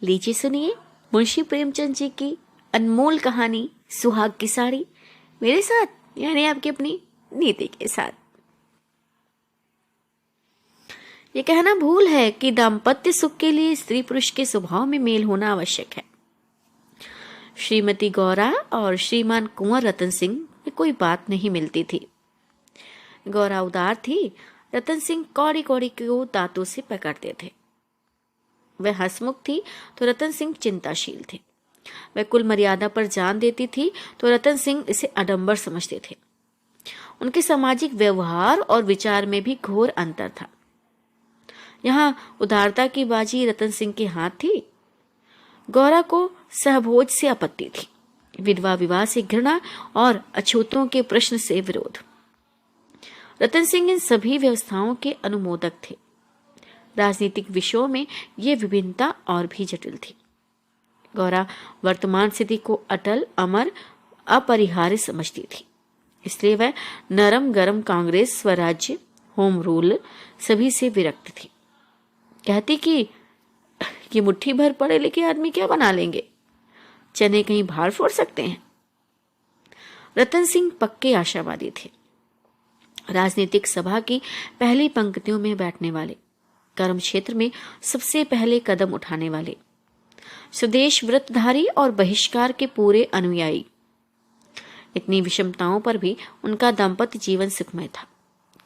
लीजिए सुनिए मुंशी प्रेमचंद जी की अनमोल कहानी सुहाग की साड़ी, मेरे साथ यानी आपकी अपनी नीति के साथ। ये कहना भूल है कि दाम्पत्य सुख के लिए स्त्री पुरुष के स्वभाव में मेल होना आवश्यक है। श्रीमती गौरा और श्रीमान कुंवर रतन सिंह में कोई बात नहीं मिलती थी। गौरा उदार थी, रतन सिंह कौड़ी कौड़ी को दांतों से पकड़ते थे। वह हंसमुख थी तो रतन सिंह चिंताशील थे। वह कुल मर्यादा पर जान देती थी तो रतन सिंह इसे आडंबर समझते थे। उनके सामाजिक व्यवहार और विचार में भी घोर अंतर था। यहाँ उदारता की बाजी रतन सिंह के हाथ थी। गौरा को सहभोज से आपत्ति थी, विधवा विवाह से घृणा और अछूतों के प्रश्न से विरोध। रतन सिंह इन सभी व्यवस्थाओं के अनुमोदक थे। राजनीतिक विषयों में ये विभिन्नता और भी जटिल थी। गौरा वर्तमान स्थिति को अटल, अमर, अपरिहार्य समझती थी। इसलिए वह नरम गरम कांग्रेस, स्वराज्य, होम रूल सभी से विरक्त थी। कहती कि ये मुट्ठी भर पढ़े लिखे आदमी क्या बना लेंगे, चने कहीं बाहर फोड़ सकते हैं। रतन सिंह पक्के आशावादी थे। राजनीतिक सभा की पहली पंक्तियों में बैठने वाले, कर्म क्षेत्र में सबसे पहले कदम उठाने वाले, स्वदेश व्रतधारी और बहिष्कार के पूरे अनुयायी। इतनी विषमताओं पर भी उनका दाम्पत्य जीवन सुखमय था।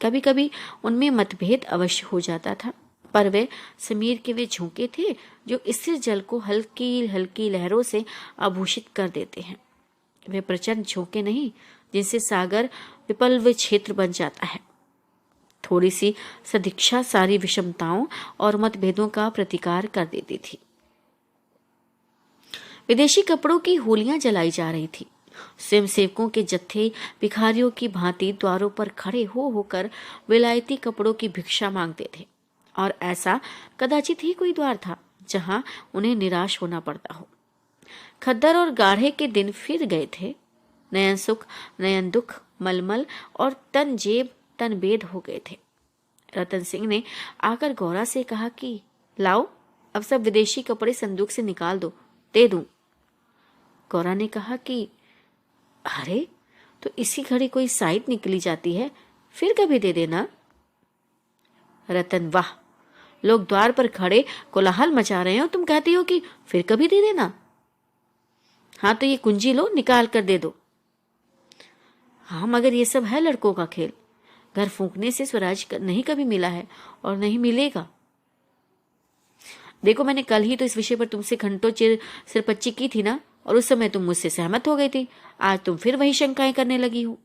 कभी कभी उनमें मतभेद अवश्य हो जाता था, पर वे समीर के वे झोंके थे जो स्थिर जल को हल्की हल्की लहरों से आभूषित कर देते हैं। वे प्रचंड झोंके नहीं जिनसे सागर विपल्व क्षेत्र बन जाता है। थोड़ी सी सदिच्छा सारी विषमताओं और मतभेदों का प्रतिकार कर देती थी। विदेशी कपड़ों की होलियां जलाई जा रही थी। स्वयंसेवकों के जत्थे भिखारियों की भांति द्वारों पर खड़े हो होकर विलायती कपड़ों की भिक्षा मांगते थे, और ऐसा कदाचित ही कोई द्वार था जहां उन्हें निराश होना पड़ता हो। खद्दर और गाढ़े के दिन फिर गए थे। नयन सुख, नयन दुख, मलमल और तन जेब तन बेद हो गए थे। रतन सिंह ने आकर गौरा से कहा कि लाओ, अब सब विदेशी कपड़े संदूक से निकाल दो, दे दूं। गौरा ने कहा कि अरे, तो इसी घड़ी कोई साइट निकली जाती है, फिर कभी दे देना। रतन, वाह, लोग द्वार पर खड़े कोलाहल मचा रहे हो, तुम कहती हो कि फिर कभी दे देना। हाँ तो ये कुंजी लो, निकाल कर दे दो। हाँ मगर ये सब है लड़कों का खेल। घर फूंकने से स्वराज नहीं कभी मिला है और नहीं मिलेगा। देखो, मैंने कल ही तो इस विषय पर तुमसे घंटों चिर सिरपच्ची की थी ना, और उस समय तुम मुझसे सहमत हो गई थी। आज तुम फिर वही शंकाएं करने लगी हो।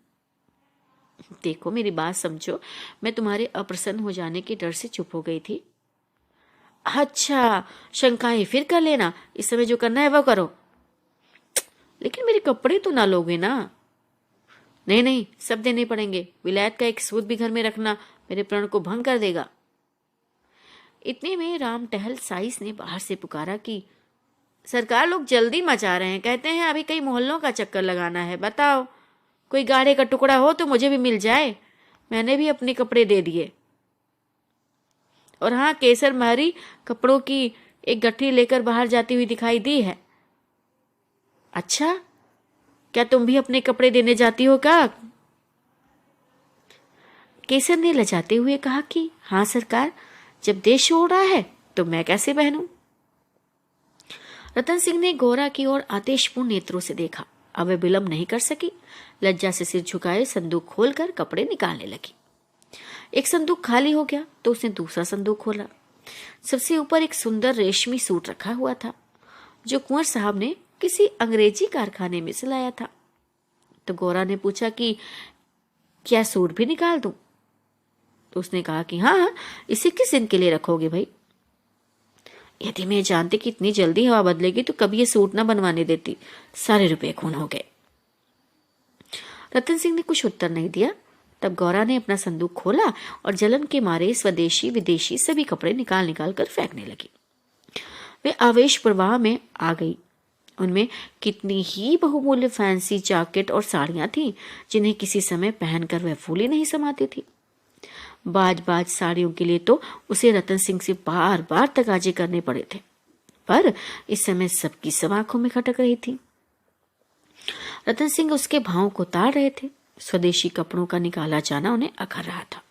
देखो, मेरी बात समझो, मैं तुम्हारे अप्रसन्न हो जाने के डर से चुप हो गई थी। अच्छा, शंकाएं फिर कर लेना, इस समय जो करना है वो करो। लेकिन मेरे कपड़े तो ना लोगे ना? नहीं नहीं, सब देने पड़ेंगे। विलायत का एक सूत भी घर में रखना मेरे प्रण को भंग कर देगा। इतने में राम टहल साइस ने बाहर से पुकारा कि सरकार, लोग जल्दी मचा रहे हैं, कहते हैं अभी कई मोहल्लों का चक्कर लगाना है। बताओ, कोई गाढ़े का टुकड़ा हो तो मुझे भी मिल जाए। मैंने भी अपने कपड़े दे दिए। और हाँ, केसर महरी कपड़ों की एक गठरी लेकर बाहर जाती हुई दिखाई दी है। अच्छा, क्या तुम भी अपने कपड़े देने जाती हो क्या? केसर ने लजाते हुए कहा कि हाँ सरकार, जब देश छोड़ रहा है तो मैं कैसे पहनूं। रतन सिंह ने गौरा की ओर आदेशपूर्ण नेत्रों से देखा। अब वह विलंब नहीं कर सकी। लज्जा से सिर झुकाए संदूक खोलकर कपड़े निकालने लगी। एक संदूक खाली हो गया तो उसने दूसरा संदूक खोला। सबसे ऊपर एक सुंदर रेशमी सूट रखा हुआ था जो कुंवर साहब ने किसी अंग्रेजी कारखाने में से लाया था। तो गौरा ने पूछा कि क्या सूट भी निकाल दूं? तो उसने कहा कि हाँ, इसे किस दिन के लिए रखोगे भाई? यदि मैं जानती कि इतनी जल्दी हवा बदलेगी तो कभी ये सूट ना बनवाने देती। सारे रुपए खून हो गए। रतन सिंह ने कुछ उत्तर नहीं दिया। तब गौरा ने अपना संदूक खोला और जलन के मारे स्वदेशी विदेशी सभी कपड़े निकाल निकाल कर फेंकने लगी। वे आवेश प्रवाह में आ गई। उनमें कितनी ही बहुमूल्य फैंसी जैकेट और साड़ियां थीं जिन्हें किसी समय पहनकर वह फूली नहीं समाती थी। बाज बाज साड़ियों के लिए तो उसे रतन सिंह से बार बार तगाजे करने पड़े थे। पर इस समय सबकी सब आंखों में खटक रही थी। रतन सिंह उसके भावों को ताड़ रहे थे। स्वदेशी कपड़ों का निकाला जाना उन्हें अखर रहा था,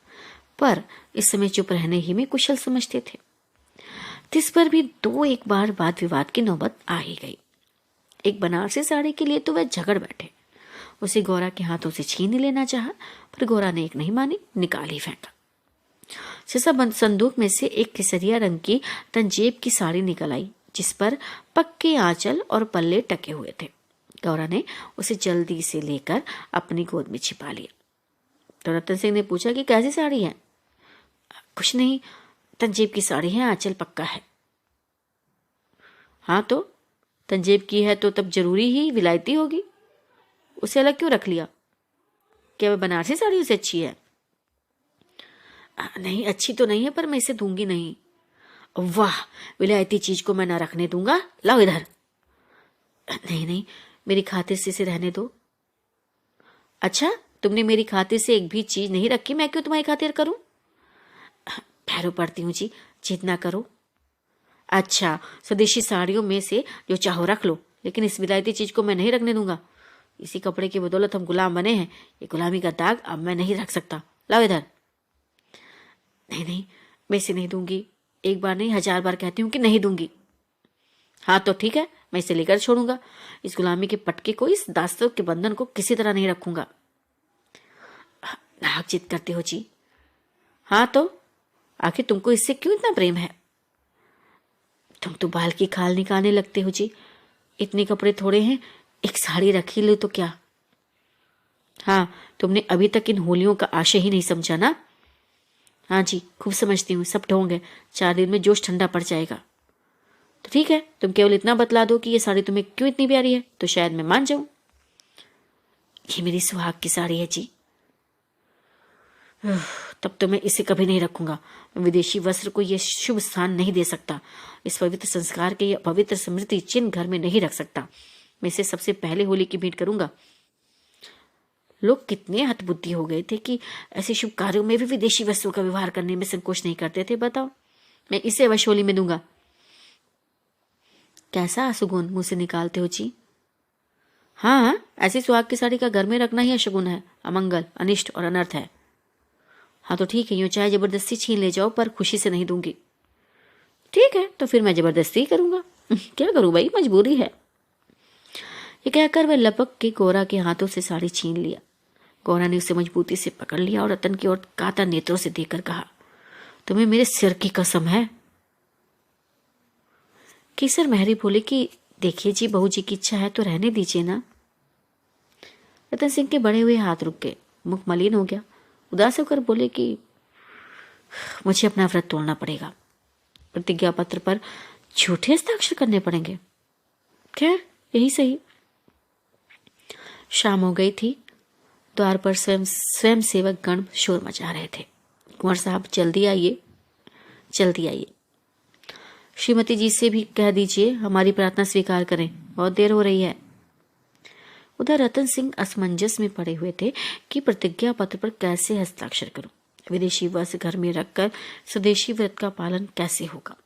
पर इस समय चुप रहने ही में कुशल समझते थे। इस पर भी दो एक बार वाद विवाद की नौबत आ ही गई। एक बनारसी साड़ी के लिए तो वह झगड़ बैठे। उसे गौरा के हाथों से छीन ही लेना चाहा, पर गौरा ने एक नहीं मानी, निकाल ही फेंका। सिसा बंद संदूक में से एक केसरिया रंग की तंजेब की साड़ी निकल आई, जिस पर पक्के आंचल और पल्ले टके हुए थे। गौरा ने उसे जल्दी से लेकर अपनी गोद में छिपा लिया। तो रतन सिंह ने पूछा कि कैसी साड़ी है? कुछ नहीं, तंजेब की साड़ी है, आंचल पक्का है। हाँ तो तंजेब की है तो तब जरूरी ही विलायती होगी, उसे अलग क्यों रख लिया? क्या वह बनारसी साड़ी उसे अच्छी है? नहीं, अच्छी तो नहीं है, पर मैं इसे दूंगी नहीं। वाह, विलायती चीज को मैं ना रखने दूंगा, लाओ इधर। नहीं नहीं, मेरी खातिर से इसे रहने दो। अच्छा, तुमने मेरी खातिर से एक भी चीज नहीं रखी, मैं क्यों तुम्हारी खातिर करूं? पैरों पड़ती हूं जी, जिद ना करो। अच्छा, स्वदेशी साड़ियों में से जो चाहो रख लो, लेकिन इस विलायती चीज को मैं नहीं रखने दूंगा। इसी कपड़े की बदौलत हम गुलाम बने हैं, ये गुलामी का दाग अब मैं नहीं रख सकता, लाओ इधर। नहीं नहीं, मैं इसे नहीं दूंगी, एक बार नहीं 1000 बार कहती हूँ कि नहीं दूंगी। हाँ तो ठीक है, मैं इसे लेकर छोड़ूंगा, इस गुलामी के पटके को, इस दास्तों के बंधन को किसी तरह नहीं रखूंगा। नाहक जिद करते हो जी। हाँ तो आखिर तुमको इससे क्यों इतना प्रेम है? तुम तो बाल की खाल निकालने लगते हो जी, इतने कपड़े थोड़े हैं, एक साड़ी रखी लो तो क्या। हाँ, तुमने अभी तक इन होलियों का आशय ही नहीं समझा ना। हाँ जी, खूब समझती हूँ, सब ढोंग है, 4 दिन में जोश ठंडा पड़ जाएगा। तो ठीक है, तुम केवल इतना बतला दो कि ये साड़ी तुम्हें क्यों इतनी प्यारी है, तो शायद मैं मान जाऊं। ये मेरी सुहाग की साड़ी है जी। तब तो मैं इसे कभी नहीं रखूंगा। मैं विदेशी वस्त्र को यह शुभ स्थान नहीं दे सकता, इस पवित्र संस्कार के यह पवित्र स्मृति चिन्ह घर में नहीं रख सकता। मैं इसे सबसे पहले होली की भेंट करूंगा। लोग कितने हतबुद्धि हो गए थे कि ऐसे शुभ कार्यों में भी विदेशी वस्तुओं का व्यवहार करने में संकोच नहीं करते थे। बताओ, मैं इसे अवश्य होली में दूंगा। कैसा अशुगुन मुंह से निकालते हो जी? हाँ, ऐसी सुहाग की साड़ी का घर में रखना ही अशुगुन है, अमंगल, अनिष्ट और अनर्थ है। हाँ तो ठीक है, यूं चाहे जबरदस्ती छीन ले जाओ, पर खुशी से नहीं दूंगी। ठीक है, तो फिर मैं जबरदस्ती ही करूंगा। क्या करूं भाई, मजबूरी है। ये कहकर वह लपक के गौरा के हाथों से साड़ी छीन लिया। गौरा ने उसे मजबूती से पकड़ लिया और रतन की ओर कातर नेत्रों से देखकर कहा, तुम्हें मेरे सिर की कसम है। केसर मेहरी बोले कि देखिए जी, बहू जी की इच्छा है तो रहने दीजिए ना। रतन सिंह के बढ़े हुए हाथ रुक गए, मुख मलिन हो गया। उदास होकर बोले कि मुझे अपना व्रत तोड़ना पड़ेगा, प्रतिज्ञा पत्र पर झूठे हस्ताक्षर करने पड़ेंगे। खैर, यही सही। शाम हो गई थी। द्वार पर स्वयं सेवक गण शोर मचा रहे थे। कुंवर साहब, जल्दी आइए, जल्दी आइए। श्रीमती जी से भी कह दीजिए हमारी प्रार्थना स्वीकार करें, बहुत देर हो रही है। उधर रतन सिंह असमंजस में पड़े हुए थे कि प्रतिज्ञा पत्र पर कैसे हस्ताक्षर करूं। विदेशी वस्त्र घर में रखकर स्वदेशी व्रत का पालन कैसे होगा।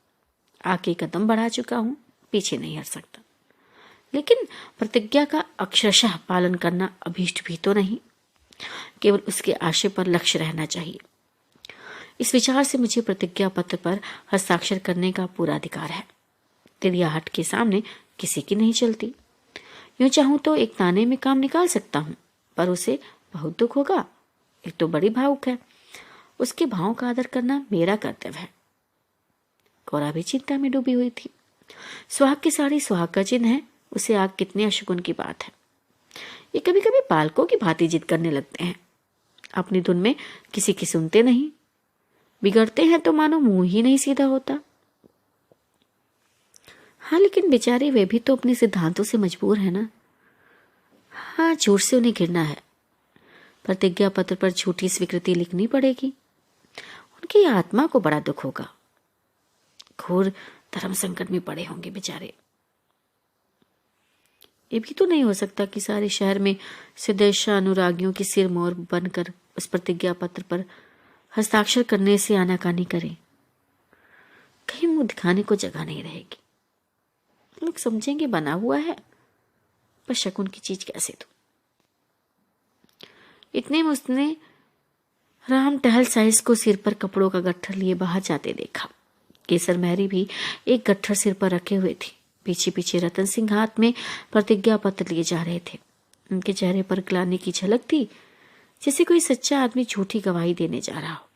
आगे कदम बढ़ा चुका हूं, पीछे नहीं हट सकता, लेकिन प्रतिज्ञा का अक्षरशः पालन करना अभीष्ट भी तो नहीं, केवल उसके आशय पर लक्ष्य रहना चाहिए। इस विचार से मुझे प्रतिज्ञा पत्र पर हस्ताक्षर करने का पूरा अधिकार है। तिरियाहट के सामने किसी की नहीं चलती। यूं चाहूं तो एक ताने में काम निकाल सकता हूं, पर उसे बहुत दुख होगा। एक तो बड़ी भावुक है, उसके भावों का आदर करना मेरा कर्तव्य है। गौरा भी चिंता में डूबी हुई थी। सुहाग की साड़ी सुहाग का चिन्ह है, उसे आग कितने अशुगुन की बात है। ये कभी कभी बालकों की भांति जिद करने लगते हैं, अपनी धुन में किसी की सुनते नहीं, बिगड़ते हैं तो मानो मुंह ही नहीं सीधा होता। हाँ, लेकिन बेचारे वे भी तो अपने सिद्धांतों से मजबूर है ना। हाँ, झूठ से उन्हें घिरना है, प्रतिज्ञा पत्र पर झूठी स्वीकृति लिखनी पड़ेगी। उनकी आत्मा को बड़ा दुख होगा, घोर धर्म संकट में पड़े होंगे बेचारे। ये भी तो नहीं हो सकता कि सारे शहर में स्वदेशी अनुरागियों की सिर मोर बनकर उस प्रतिज्ञा पत्र पर हस्ताक्षर करने से आनाकानी करें। कहीं मुंह दिखाने को जगह नहीं रहेगी। लोग समझेंगे बना हुआ है, पर शकुन की चीज कैसे दूं। इतने में उसने राम टहल साइज को सिर पर कपड़ों का गट्ठर लिए बाहर जाते देखा। केसर महरी भी एक गट्ठर सिर पर रखे हुए थी। पीछे पीछे रतन सिंह हाथ में प्रतिज्ञा पत्र लिए जा रहे थे। उनके चेहरे पर ग्लानि की झलक थी, जैसे कोई सच्चा आदमी झूठी गवाही देने जा रहा हो।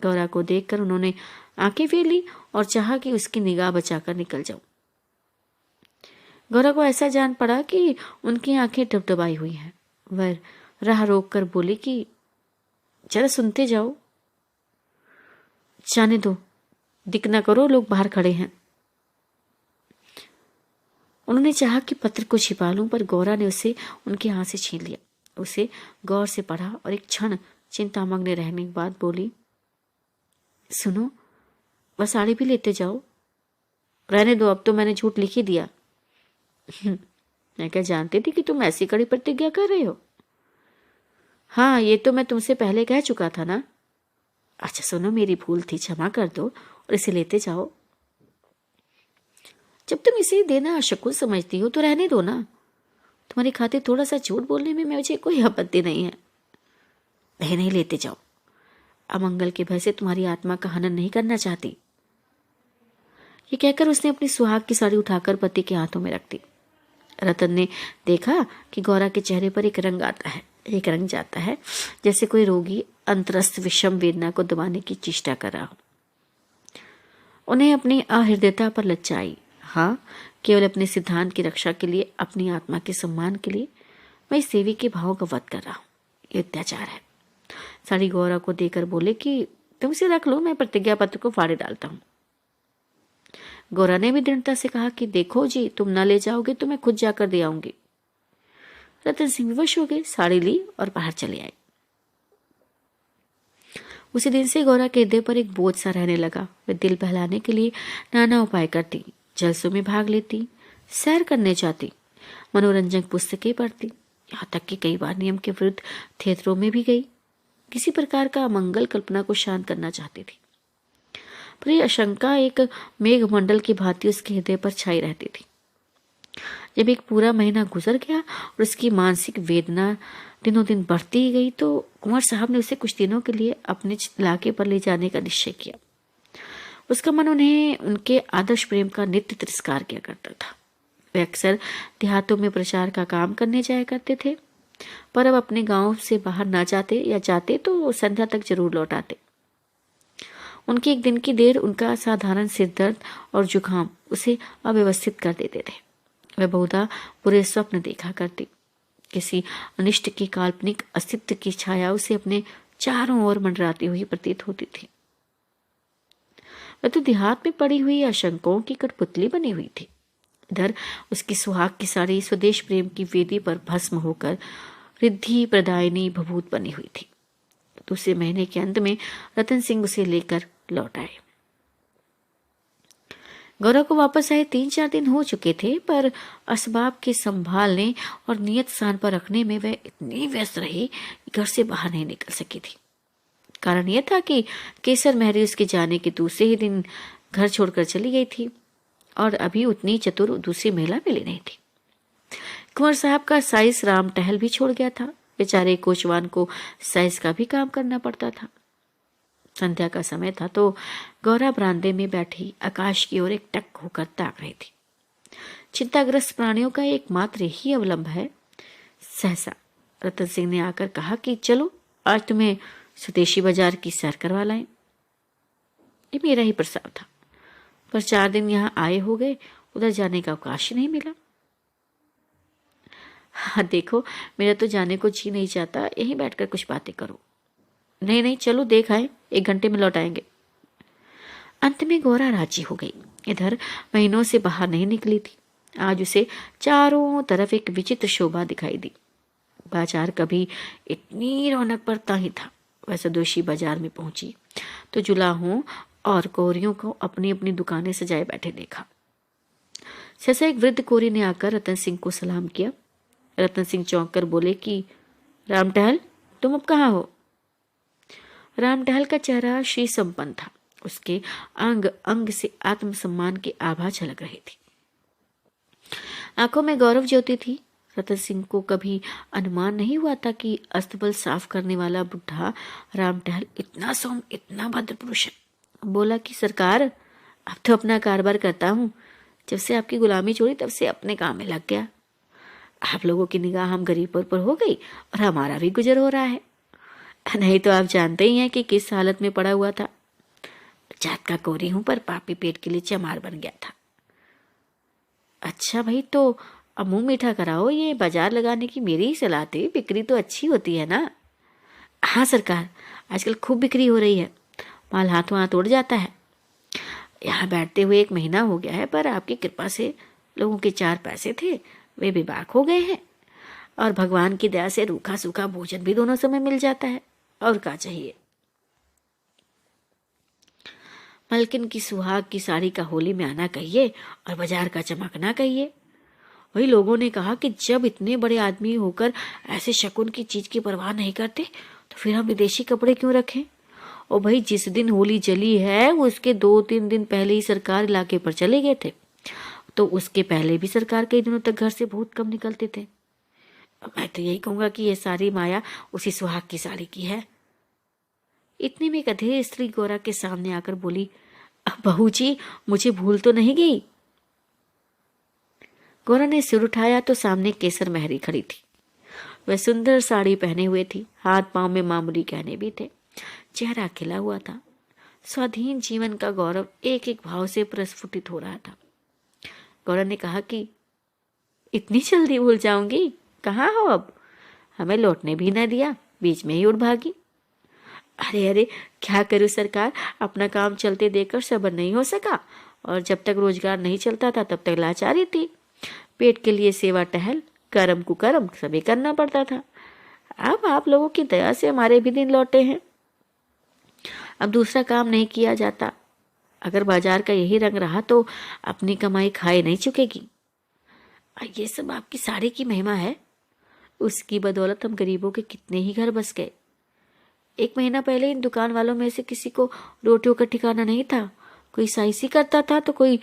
गौरा को देखकर उन्होंने आंखें फेर ली और चाहा कि उसकी निगाह बचाकर निकल जाऊं। गौरा को ऐसा जान पड़ा कि उनकी आंखें डबडबाई हुई हैं। वह राह रोक कर बोली कि जरा सुनते जाओ, जाने दो, दिख ना करो, लोग बाहर खड़े हैं। उन्होंने चाहा कि पत्र को छिपा लूं, पर गौरा ने उसे उनके हाथ से छीन लिया। उसे गौर से पढ़ा और एक क्षण चिंतामग्न रहने के बाद बोली, सुनो, बस साड़ी भी लेते जाओ। रहने दो, अब तो मैंने झूठ लिख ही दिया। मैं क्या जानती थी कि तुम ऐसी कड़ी प्रतिज्ञा कर रहे हो। हाँ, ये तो मैं तुमसे पहले कह चुका था ना। अच्छा सुनो, मेरी भूल थी, क्षमा कर दो और इसे लेते जाओ। जब तुम इसे देना अशकुन समझती हो तो रहने दो ना। तुम्हारी खातिर थोड़ा सा झूठ बोलने में मुझे कोई आपत्ति नहीं है। नहीं नहीं, लेते जाओ। अमंगल के भय से तुम्हारी आत्मा का हनन नहीं करना चाहती। ये कहकर उसने अपनी सुहाग की साड़ी उठाकर पति के हाथों में रख दी। रतन ने देखा कि गौरा के चेहरे पर एक रंग आता है, एक रंग जाता है, जैसे कोई रोगी अंतरस्थ विषम वेदना को दबाने की चेष्टा कर रहा हो। उन्हें अपनी अहृदयता पर लज्जा आई। हाँ, केवल अपने सिद्धांत की रक्षा के लिए, अपनी आत्मा के सम्मान के लिए मैं इस देवी के भाव का वध कर रहा हूँ। ये अत्याचार है। साड़ी गौरा को देकर बोले कि तुम इसे रख लो, मैं प्रतिज्ञा पत्र को फाड़े डालता हूँ। गौरा ने भी दृढ़ता से कहा कि देखो जी, तुम न ले जाओगे तो मैं खुद जाकर दे आऊंगी। रतन सिंह विवश हो गए, साड़ी ली और बाहर चले आए। उसी दिन से गौरा के हृदय पर एक बोझ सा रहने लगा। वे दिल बहलाने के लिए नाना उपाय करती, जलसों में भाग लेती, सैर करने जाती, मनोरंजक पुस्तकें पढ़ती, यहाँ तक कि कई बार नियम के विरुद्ध थिएटरों में भी गई। किसी प्रकार का अमंगल कल्पना को शांत करना चाहती थी, पर यह आशंका एक मेघमंडल की भांति उसके हृदय पर छाई रहती थी। जब एक पूरा महीना गुजर गया और उसकी मानसिक वेदना दिनों दिन बढ़ती ही गई, तो कुंवर साहब ने उसे कुछ दिनों के लिए अपने इलाके पर ले जाने का निश्चय किया। उसका मन उन्हें उनके आदर्श प्रेम का नित्य तिरस्कार किया करता था। वे अक्सर देहातों में प्रचार का काम करने जाया करते थे, पर अब अपने गांव से बाहर ना जाते, या जाते तो संध्या तक जरूर लौट आते। उनकी एक दिन की देर, उनका साधारण सिर दर्द और जुकाम उसे अव्यवस्थित कर देते थे। वह बहुधा बुरे स्वप्न देखा करती। किसी अनिष्ट की काल्पनिक अस्तित्व की छाया उसे अपने चारों ओर मंडराती हुई प्रतीत होती थी। वह तो देहात में पड़ी हुई आशंकाओं की कठपुतली बनी हुई थी। इधर उसकी सुहाग की साड़ी स्वदेश प्रेम की वेदी पर भस्म होकर रिद्धि प्रदायिनी भभूत बनी हुई थी। दूसरे महीने के अंत में रतन सिंह उसे लेकर लौट आए। गौरव को वापस आए 3-4 दिन हो चुके थे, पर असबाब के संभालने और नियत स्थान पर रखने में वह इतनी व्यस्त रही कि घर से बाहर नहीं निकल सकी थी। कारण यह था कि केसर महरी उसके जाने के दूसरे ही दिन घर छोड़कर चली गई थी और अभी उतनी चतुर दूसरी महिला मिली नहीं थी। कुंवर साहब का साइस राम टहल भी छोड़ गया था। बेचारे कोचवान को साइस का भी काम करना पड़ता था। संध्या का समय था तो गौरा बरामदे में बैठी आकाश की ओर एकटक होकर ताक रही थी। चिंताग्रस्त प्राणियों का एकमात्र ही अवलंब है। सहसा रतन सिंह ने आकर कहा कि चलो आज तुम्हें स्वदेशी बाजार की सैर करवा लाएं। ये मेरा ही प्रस्ताव था, पर 4 दिन यहाँ आए हो गए, उधर जाने का अवकाश ही नहीं मिला। हाँ देखो, मेरा तो जाने को जी नहीं चाहता, यहीं बैठकर कुछ बातें करो। नहीं नहीं, चलो देख आए, 1 घंटे में लौट आएंगे। अंत में गौरा राजी हो गई। इधर महीनों से बाहर नहीं निकली थी। आज उसे चारों तरफ एक विचित्र शोभा दिखाई दी। बाजार कभी इतनी रौनक बरता ही था। वह सदोशी बाजार में पहुंची तो जुलाहों और कोरियों को अपनी अपनी दुकानें सजाए बैठे देखा। सहसा एक वृद्ध कोरी ने आकर रतन सिंह को सलाम किया। रतन सिंह चौंक कर बोले कि राम टहल, तुम अब कहाँ हो? राम टहल का चेहरा श्री संपन्न था। उसके अंग अंग से आत्मसम्मान की आभा झलक रही थी। आंखों में गौरव ज्योति थी। रतन सिंह को कभी अनुमान नहीं हुआ था कि अस्तबल साफ करने वाला बुढ़ा राम टहल इतना सौम्य, इतना भद्र पुरुष है। बोला कि सरकार, अब तो अपना कारोबार करता हूँ। जब से आपकी गुलामी छोड़ी तब से अपने काम में लग गया। आप लोगों की निगाह हम गरीबों पर हो गई और हमारा भी गुजर हो रहा है। नहीं तो आप जानते ही हैं कि किस हालत में पड़ा हुआ था। जात का कोरी हूं, पर पापी पेट के लिए चमार बन गया था। अच्छा भाई, तो अब मुंह मीठा कराओ। ये बाजार लगाने की मेरी ही सलाह थी, बिक्री तो अच्छी होती है ना। हाँ सरकार, आजकल खूब बिक्री हो रही है, माल हाथों हाथ उड़ जाता है। यहाँ बैठते हुए 1 महीना हो गया है, पर आपकी कृपा से लोगों के 4 पैसे थे, वे बेबाक हो गए हैं। और भगवान की दया से रूखा सूखा भोजन भी दोनों समय मिल जाता है। और क्या चाहिए। मलकिन की सुहाग की साड़ी का होली में आना कहिए और बाजार का चमकना कहिए। वही लोगों ने कहा कि जब इतने बड़े आदमी होकर ऐसे शकुन की चीज की परवाह नहीं करते तो फिर हम विदेशी कपड़े क्यों रखें। और भाई, जिस दिन होली जली है उसके 2-3 दिन पहले ही सरकार इलाके पर चले गए थे, तो उसके पहले भी सरकार कई दिनों तक घर से बहुत कम निकलते थे। मैं तो यही कहूंगा कि यह सारी माया उसी सुहाग की साड़ी की है। इतने में एक अधेड़ स्त्री गौरा के सामने आकर बोली, बहू जी, मुझे भूल तो नहीं गई। गौरा ने सिर उठाया तो सामने केसर मेहरी खड़ी थी। वह सुंदर साड़ी पहने हुए थी, हाथ पांव में मामूली गहने भी थे, चेहरा खिला हुआ था। स्वाधीन जीवन का गौरव एक एक भाव से प्रस्फुटित हो रहा था। गौरा ने कहा कि इतनी जल्दी भूल जाऊंगी? कहाँ हो अब? हमें लौटने भी न दिया, बीच में ही उड़ भागी। अरे अरे, क्या करूं सरकार, अपना काम चलते देखकर सब्र नहीं हो सका, और जब तक रोजगार नहीं चलता था तब तक लाचारी थी। पेट के लिए सेवा टहल, कर्म कुकर्म सभी करना पड़ता था। अब आप लोगों की दया से हमारे भी दिन लौटे हैं। अब दूसरा काम नहीं किया जाता। अगर बाजार का यही रंग रहा तो अपनी कमाई खाए नहीं चुकेगी। ये सब आपकी साड़ी की महिमा है। उसकी बदौलत हम गरीबों के कितने ही घर बस गए। 1 महीना पहले इन दुकान वालों में से किसी को रोटियों का ठिकाना नहीं था। कोई साइसी करता था तो कोई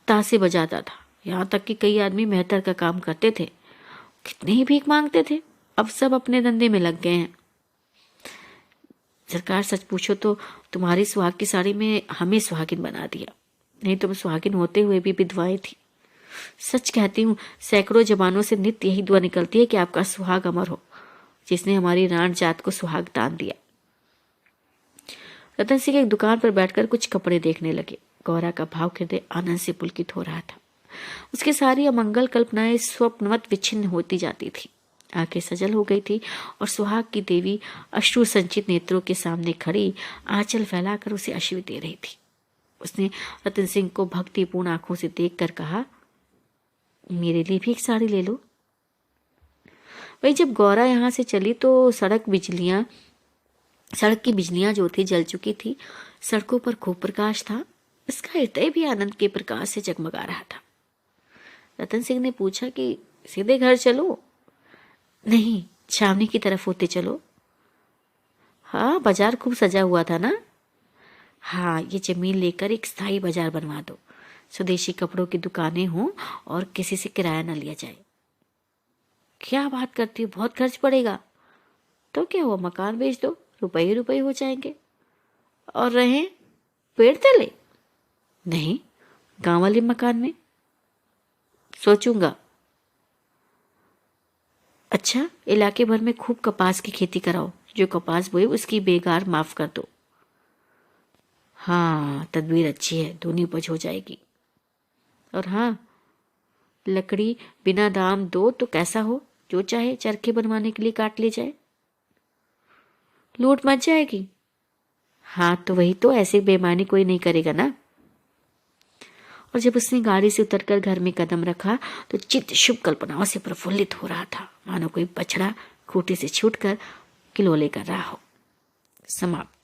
तासे बजाता था। यहाँ तक कि कई आदमी मेहतर का काम करते थे, कितने ही भीख मांगते थे। अब सब अपने धंधे में लग गए हैं। सरकार, सच पूछो तो तुम्हारी सुहाग की साड़ी में हमें सुहागिन बना दिया। नहीं तो मैं सुहागिन होते हुए भी विधवाएं थी। सच कहती हूँ, सैकड़ों जबानों से नित्य यही दुआ निकलती है कि आपका सुहाग अमर हो, जिसने हमारी राण जात को सुहाग दान दिया। रतन सिंह एक दुकान पर बैठकर कुछ कपड़े देखने लगे। गौरा का भाव हृदय आनंद से पुलकित हो रहा था। उसकी सारी अमंगल कल्पनाएं स्वप्नवत विच्छिन्न होती जाती थी। आंखें सजल हो गई थी और सुहाग की देवी अश्रु संचित नेत्रों के सामने खड़ी आंचल फैलाकर उसे आशीर्वाद दे रही थी। उसने रतन सिंह को भक्तिपूर्ण आंखों से देखकर कहा, मेरे लिए भी एक साड़ी ले लो। वही जब गौरा यहाँ से चली तो सड़क की बिजलियां जो थी जल चुकी थी। सड़कों पर खूब प्रकाश था। उसका हृदय भी आनंद के प्रकाश से जगमगा रहा था। रतन सिंह ने पूछा कि सीधे घर चलो? नहीं, छावनी की तरफ होते चलो। हाँ, बाजार खूब सजा हुआ था ना। हाँ, ये जमीन लेकर एक स्थायी बाजार बनवा दो। स्वदेशी कपड़ों की दुकानें हों और किसी से किराया न लिया जाए। क्या बात करती हो, बहुत खर्च पड़ेगा। तो क्या हुआ, मकान बेच दो, रुपए ही रुपए हो जाएंगे। और रहें पेड़ तले? नहीं, गांव वाले मकान में। सोचूंगा। अच्छा, इलाके भर में खूब कपास की खेती कराओ। जो कपास बोए उसकी बेगार माफ कर दो। हाँ, तदबीर अच्छी है, दूनी उपज हो जाएगी। और हाँ, लकड़ी बिना दाम दो तो कैसा हो, जो चाहे चरखे बनवाने के लिए काट ले जाए। लूट मच जाएगी। हाँ, तो वही तो, ऐसे बेईमानी कोई नहीं करेगा ना। और जब उसने गाड़ी से उतरकर घर में कदम रखा तो चित्त शुभ कल्पनाओं से प्रफुल्लित हो रहा था, मानो कोई बछड़ा खूंटे से छूटकर किलोले कर रहा हो। समाप्त।